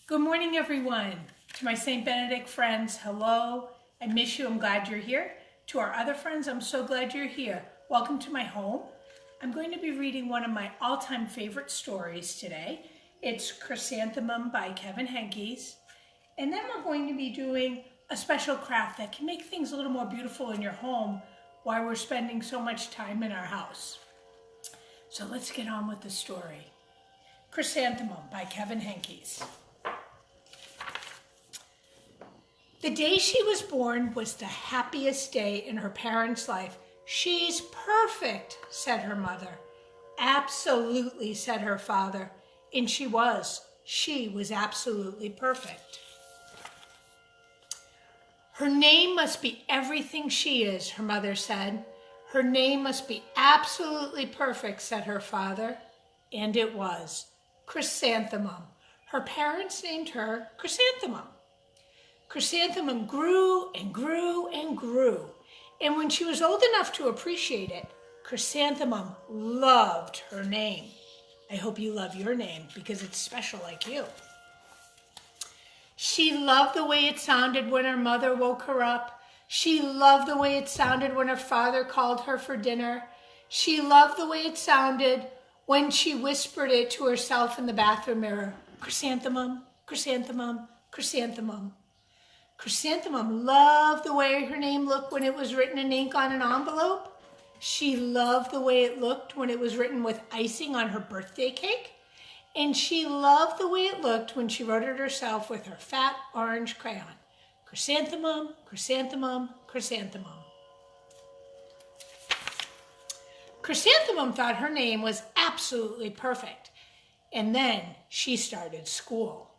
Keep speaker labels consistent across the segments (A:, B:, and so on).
A: Good morning, everyone. To my St. Benedict friends, hello. I miss you. I'm glad you're here. To our other friends, I'm so glad you're here. Welcome to my home. I'm going to be reading one of my all-time favorite stories today. It's Chrysanthemum by Kevin Henkes. And then we're going to be doing a special craft that can make things a little more beautiful in your home while we're spending so much time in our house. So let's get on with the story. Chrysanthemum by Kevin Henkes. The day she was born was the happiest day in her parents' life. She's perfect, said her mother. Absolutely, said her father. And she was. She was absolutely perfect. Her name must be everything she is, her mother said. Her name must be absolutely perfect, said her father. And it was. Chrysanthemum. Her parents named her Chrysanthemum. Chrysanthemum grew and grew and grew. And when she was old enough to appreciate it, Chrysanthemum loved her name. I hope you love your name because it's special like you. She loved the way it sounded when her mother woke her up. She loved the way it sounded when her father called her for dinner. She loved the way it sounded when she whispered it to herself in the bathroom mirror. Chrysanthemum, chrysanthemum, chrysanthemum. Chrysanthemum loved the way her name looked when it was written in ink on an envelope. She loved the way it looked when it was written with icing on her birthday cake. And she loved the way it looked when she wrote it herself with her fat orange crayon. Chrysanthemum, chrysanthemum, chrysanthemum. Chrysanthemum thought her name was absolutely perfect. And then she started school.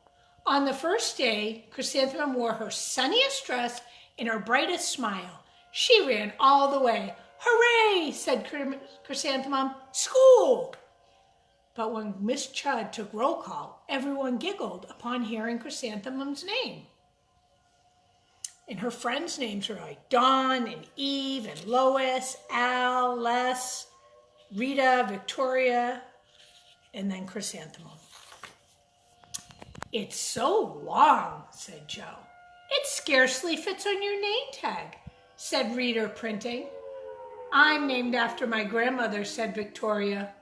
A: On the first day, Chrysanthemum wore her sunniest dress and her brightest smile. She ran all the way. Hooray, said Chrysanthemum, school! But when Miss Chud took roll call, everyone giggled upon hearing Chrysanthemum's name. And her friends' names were like Dawn and Eve and Lois, Al, Les, Rita, Victoria, and then Chrysanthemum. It's so long, said Joe. It scarcely fits on your name tag, said Rita, printing. I'm named after my grandmother, said Victoria.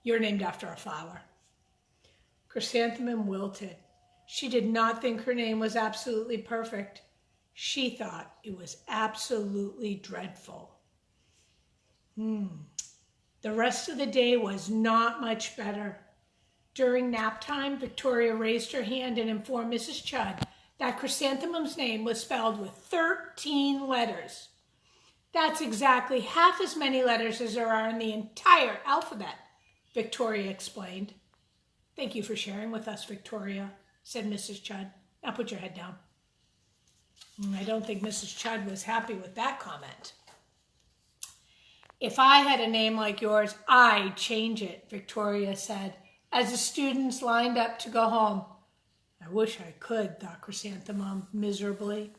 A: You're named after a flower. Chrysanthemum wilted. She did not think her name was absolutely perfect. She thought it was absolutely dreadful. The rest of the day was not much better. During nap time, Victoria raised her hand and informed Mrs. Chud that Chrysanthemum's name was spelled with 13 letters. That's exactly half as many letters as there are in the entire alphabet, Victoria explained. Thank you for sharing with us, Victoria, said Mrs. Chud. Now put your head down. I don't think Mrs. Chud was happy with that comment. If I had a name like yours, I'd change it, Victoria said, as the students lined up to go home. I wish I could, thought Chrysanthemum miserably.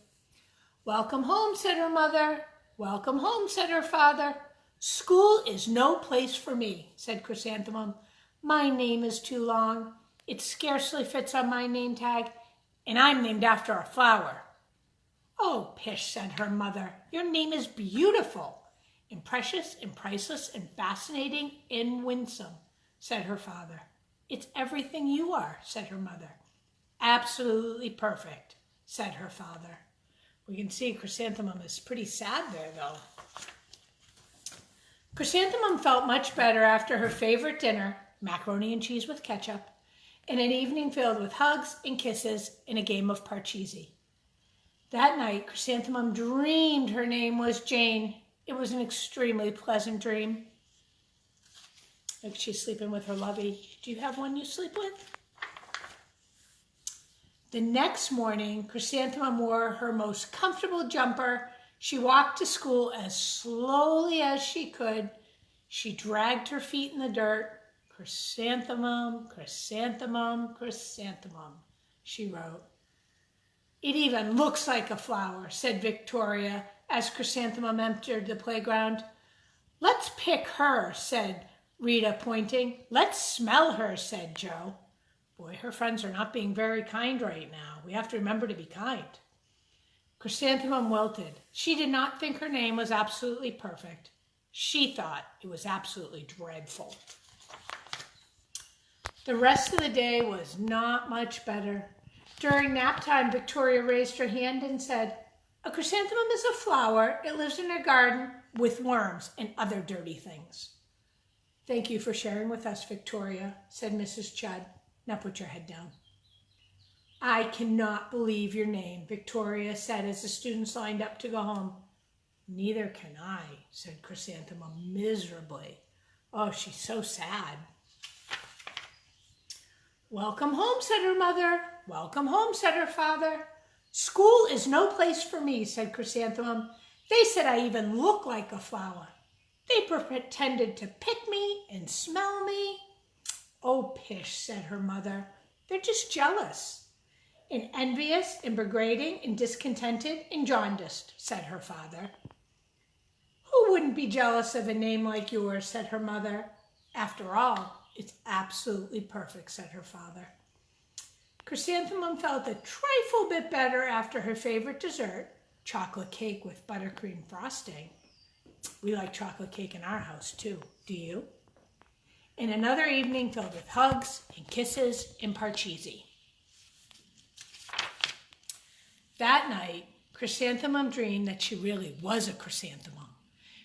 A: Welcome home, said her mother. Welcome home, said her father. School is no place for me, said Chrysanthemum. My name is too long. It scarcely fits on my name tag, and I'm named after a flower. Oh, pish, said her mother. Your name is beautiful, and precious, and priceless, and fascinating, and winsome, said her father. It's everything you are, said her mother. Absolutely perfect, said her father. We can see Chrysanthemum is pretty sad there, though. Chrysanthemum felt much better after her favorite dinner, macaroni and cheese with ketchup, and an evening filled with hugs and kisses and a game of Parcheesi. That night, Chrysanthemum dreamed her name was Jane. It was an extremely pleasant dream. Like she's sleeping with her lovey. Do you have one you sleep with? The next morning, Chrysanthemum wore her most comfortable jumper. She walked to school as slowly as she could. She dragged her feet in the dirt. Chrysanthemum, chrysanthemum, chrysanthemum, she wrote. It even looks like a flower, said Victoria as Chrysanthemum entered the playground. Let's pick her, said Rita, pointing. Let's smell her, said Joe. Boy, her friends are not being very kind right now. We have to remember to be kind. Chrysanthemum wilted. She did not think her name was absolutely perfect. She thought it was absolutely dreadful. The rest of the day was not much better. During nap time, Victoria raised her hand and said, "A chrysanthemum is a flower. It lives in a garden with worms and other dirty things." "Thank you for sharing with us, Victoria," said Mrs. Chudd. "Now put your head down." "I cannot believe your name," Victoria said as the students lined up to go home. "Neither can I," said Chrysanthemum miserably. Oh, she's so sad. "Welcome home," said her mother. "Welcome home," said her father. "School is no place for me," said Chrysanthemum. "They said I even look like a flower. They pretended to pick me and smell me." "Oh, pish," said her mother. "They're just jealous." "And envious and degrading and discontented and jaundiced," said her father. "Who wouldn't be jealous of a name like yours?" said her mother. "After all, it's absolutely perfect," said her father. Chrysanthemum felt a trifle bit better after her favorite dessert, chocolate cake with buttercream frosting. We like chocolate cake in our house too. Do you? And another evening filled with hugs and kisses and parcheesi. That night, Chrysanthemum dreamed that she really was a chrysanthemum.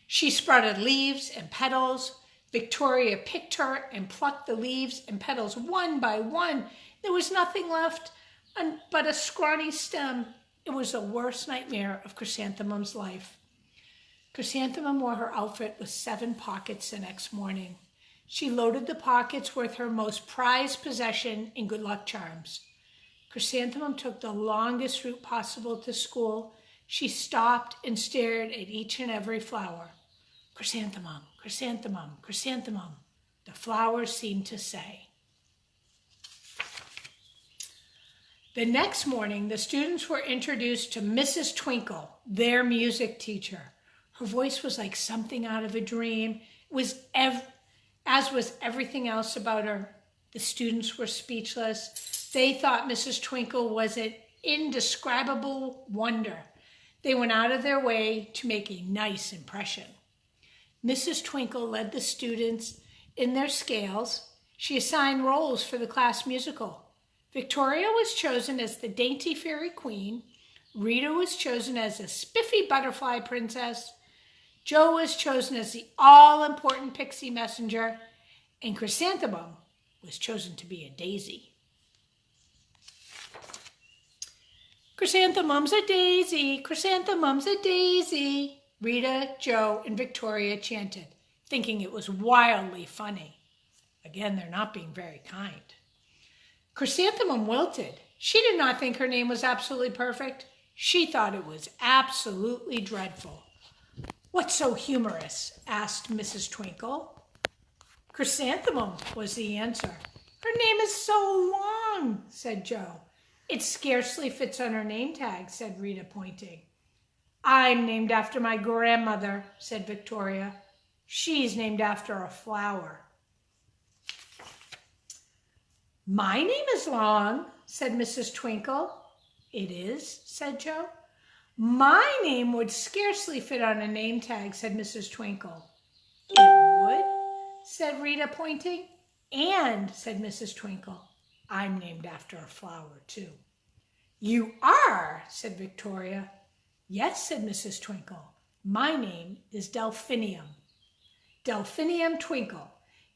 A: She sprouted leaves and petals. Victoria picked her and plucked the leaves and petals one by one. There was nothing left but a scrawny stem. It was the worst nightmare of Chrysanthemum's life. Chrysanthemum wore her outfit with 7 pockets the next morning. She loaded the pockets with her most prized possession and good luck charms. Chrysanthemum took the longest route possible to school. She stopped and stared at each and every flower. "Chrysanthemum, chrysanthemum, chrysanthemum," the flowers seemed to say. The next morning, the students were introduced to Mrs. Twinkle, their music teacher. Her voice was like something out of a dream. As was everything else about her. The students were speechless. They thought Mrs. Twinkle was an indescribable wonder. They went out of their way to make a nice impression. Mrs. Twinkle led the students in their scales. She assigned roles for the class musical. Victoria was chosen as the dainty fairy queen. Rita was chosen as a spiffy butterfly princess. Jo was chosen as the all-important pixie messenger. And Chrysanthemum was chosen to be a daisy. "Chrysanthemum's a daisy, chrysanthemum's a daisy," Rita, Jo, and Victoria chanted, thinking it was wildly funny. Again, they're not being very kind. Chrysanthemum wilted. She did not think her name was absolutely perfect. She thought it was absolutely dreadful. "What's so humorous?" asked Mrs. Twinkle. "Chrysanthemum," was the answer. "Her name is so long," said Jo. "It scarcely fits on her name tag," said Rita, pointing. "I'm named after my grandmother," said Victoria. "She's named after a flower." "My name is long," said Mrs. Twinkle. "It is," said Jo. "My name would scarcely fit on a name tag," said Mrs. Twinkle. "It would," said Rita, pointing. "And," said Mrs. Twinkle, "I'm named after a flower, too." "You are," said Victoria. "Yes," said Mrs. Twinkle. "My name is Delphinium. Delphinium Twinkle.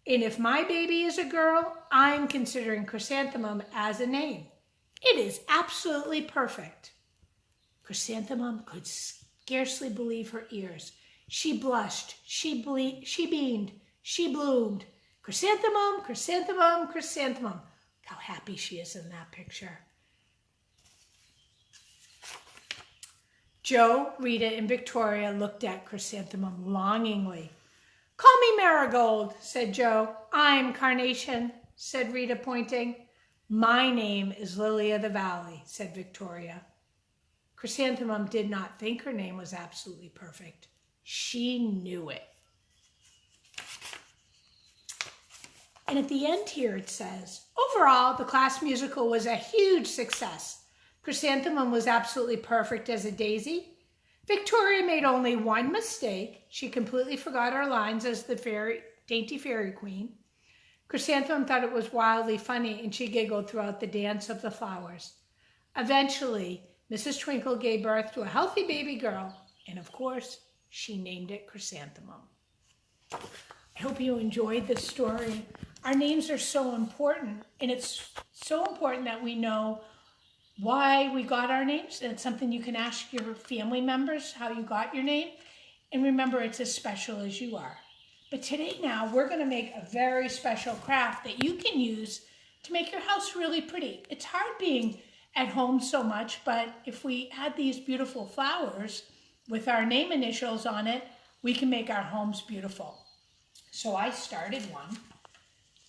A: And if my baby is a girl, I'm considering Chrysanthemum as a name. It is absolutely perfect." Chrysanthemum could scarcely believe her ears. She blushed, she beamed, she bloomed. "Chrysanthemum, chrysanthemum, chrysanthemum." Look how happy she is in that picture. Jo, Rita, and Victoria looked at Chrysanthemum longingly. "Call me Marigold," said Jo. "I'm Carnation," said Rita, pointing. "My name is Lily of the Valley," said Victoria. Chrysanthemum did not think her name was absolutely perfect. She knew it. And at the end here it says, overall, the class musical was a huge success. Chrysanthemum was absolutely perfect as a daisy. Victoria made only one mistake. She completely forgot her lines as the dainty fairy queen. Chrysanthemum thought it was wildly funny, and she giggled throughout the dance of the flowers. Eventually, Mrs. Twinkle gave birth to a healthy baby girl, and of course, she named it Chrysanthemum. I hope you enjoyed this story. Our names are so important, and it's so important that we know why we got our names. And it's something you can ask your family members how you got your name. And remember, it's as special as you are. But today now, we're going to make a very special craft that you can use to make your house really pretty. It's hard being at home so much, but if we add these beautiful flowers with our name initials on it, we can make our homes beautiful. So I started one,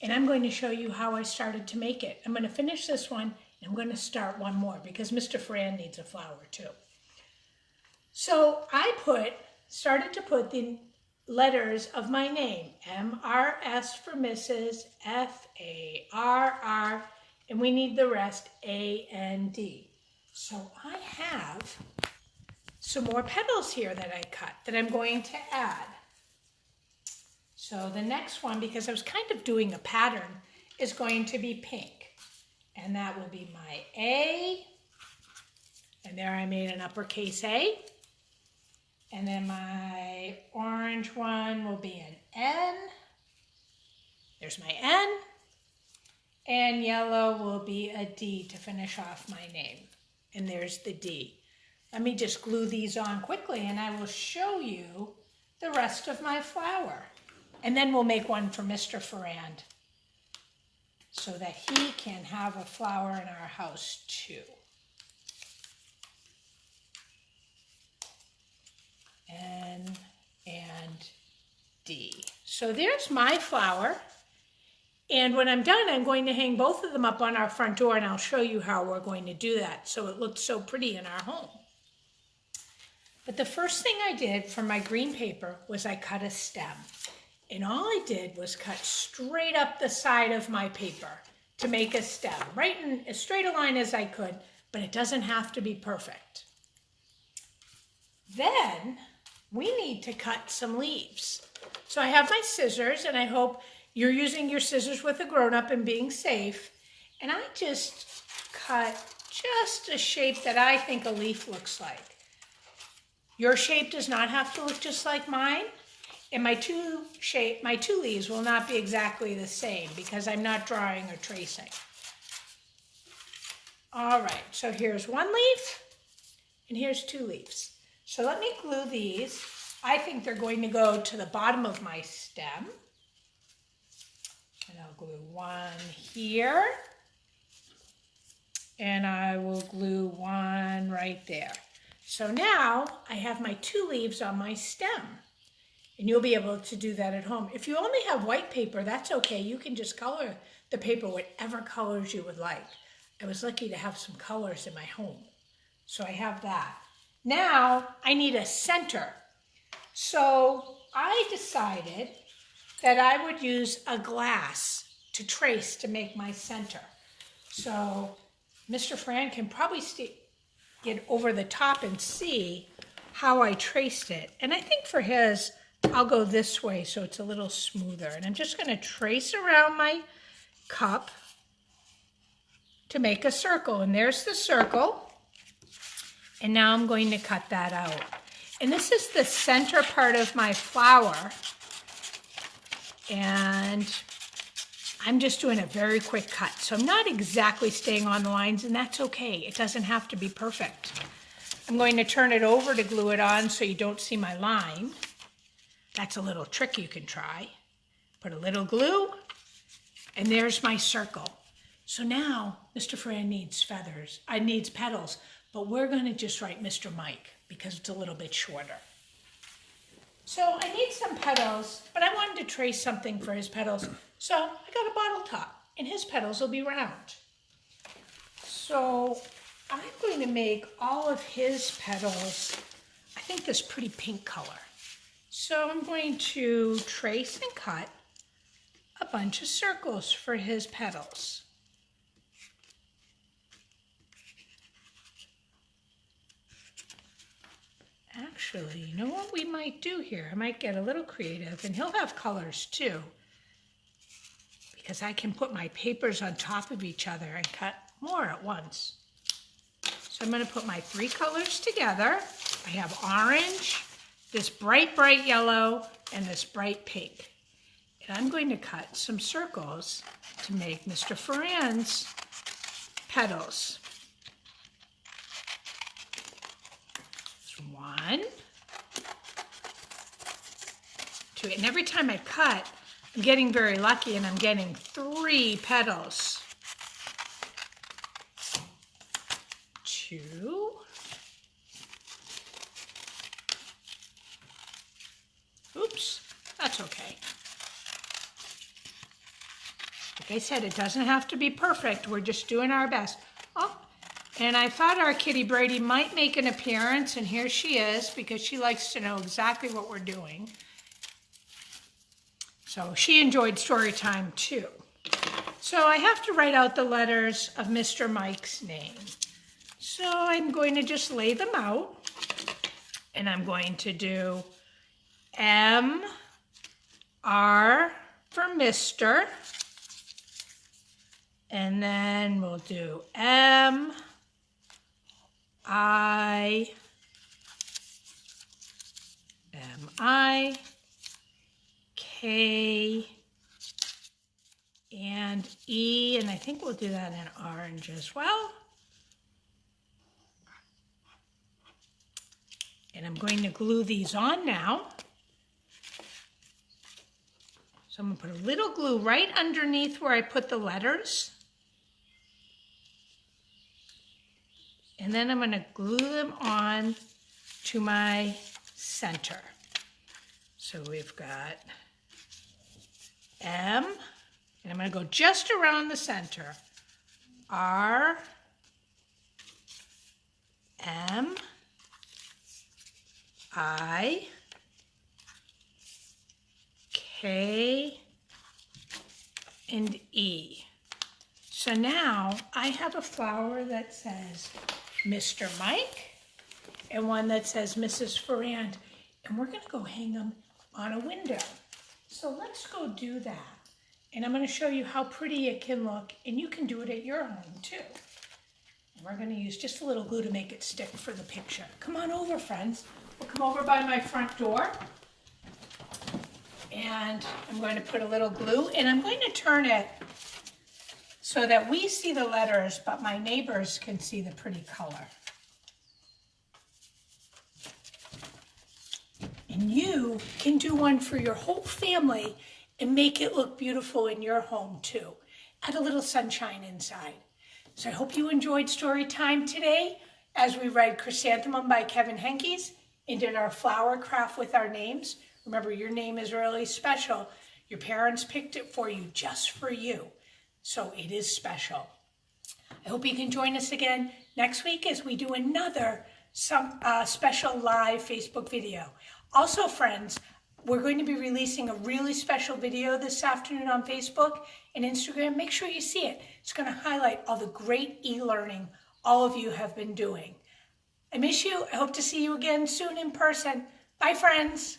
A: and I'm going to show you how I started to make it. I'm going to finish this one, and I'm going to start one more because Mr. Farrand needs a flower too. So I started to put the letters of my name, M-R-S for Mrs., F-A-R-R, and we need the rest, A-N-D. So I have some more petals here that I cut that I'm going to add. So the next one, because I was kind of doing a pattern, is going to be pink. And that will be my A. And there I made an uppercase A. And then my orange one will be an N. There's my N. And yellow will be a D to finish off my name. And there's the D. Let me just glue these on quickly, and I will show you the rest of my flower. And then we'll make one for Mr. Farrand so that he can have a flower in our house too. N and D. So there's my flower. And when I'm done, I'm going to hang both of them up on our front door, and I'll show you how we're going to do that so it looks so pretty in our home. But the first thing I did for my green paper was I cut a stem. And all I did was cut straight up the side of my paper to make a stem, right in as straight a line as I could, but it doesn't have to be perfect. Then we need to cut some leaves. So I have my scissors, and I hope you're using your scissors with a grown-up and being safe. And I just cut just a shape that I think a leaf looks like. Your shape does not have to look just like mine. And my two leaves will not be exactly the same because I'm not drawing or tracing. All right, so here's one leaf, and here's two leaves. So let me glue these. I think they're going to go to the bottom of my stem. And I'll glue one here. And I will glue one right there. So now I have my two leaves on my stem. And you'll be able to do that at home. If you only have white paper, that's okay. You can just color the paper whatever colors you would like. I was lucky to have some colors in my home. So I have that. Now I need a center. So I decided that I would use a glass to trace to make my center. So Mr. Farrand can probably get over the top and see how I traced it. And I think for his, I'll go this way so it's a little smoother. And I'm just going to trace around my cup to make a circle. And there's the circle. And now I'm going to cut that out. And this is the center part of my flower. And I'm just doing a very quick cut. So I'm not exactly staying on the lines, and that's okay. It doesn't have to be perfect. I'm going to turn it over to glue it on so you don't see my line. That's a little trick you can try. Put a little glue, and there's my circle. So now Mr. Farrand needs needs petals, but we're going to just write Mr. Mike because it's a little bit shorter. So I need some petals, but I wanted to trace something for his petals. So I got a bottle top, and his petals will be round. So I'm going to make all of his petals, I think, this pretty pink color. So I'm going to trace and cut a bunch of circles for his petals. Actually, you know what we might do here? I might get a little creative, and he'll have colors too, because I can put my papers on top of each other and cut more at once. So I'm going to put my 3 colors together. I have orange, this bright, bright yellow, and this bright pink. And I'm going to cut some circles to make Mr. Farrand's petals. 1, 2, and every time I cut, I'm getting very lucky and I'm getting 3 petals. 2. Oops, that's okay. Like I said, it doesn't have to be perfect. We're just doing our best. Oh, and I thought our kitty Brady might make an appearance, and here she is, because she likes to know exactly what we're doing. So she enjoyed story time too. So I have to write out the letters of Mr. Mike's name. So I'm going to just lay them out, and I'm going to do M, R for Mr., and then we'll do M, I, K, and E, and I think we'll do that in orange as well. And I'm going to glue these on now. So I'm going to put a little glue right underneath where I put the letters. And then I'm going to glue them on to my center. So we've got M, and I'm going to go just around the center. R, M, I, K, and E. So now I have a flower that says Mr. Mike and one that says Mrs. Farrand, and we're going to go hang them on a window. So let's go do that. And I'm going to show you how pretty it can look, and you can do it at your home too. And we're going to use just a little glue to make it stick for the picture. Come on over, friends. We'll come over by my front door, and I'm going to put a little glue, and I'm going to turn it so that we see the letters, but my neighbors can see the pretty color. And you can do one for your whole family and make it look beautiful in your home too. Add a little sunshine inside. So I hope you enjoyed story time today as we read Chrysanthemum by Kevin Henkes and did our flower craft with our names. Remember, your name is really special. Your parents picked it for you, just for you. So it is special. I hope you can join us again next week as we do another special live Facebook video. Also, friends, we're going to be releasing a really special video this afternoon on Facebook and Instagram. Make sure you see it. It's going to highlight all the great e-learning all of you have been doing. I miss you. I hope to see you again soon in person. Bye, friends.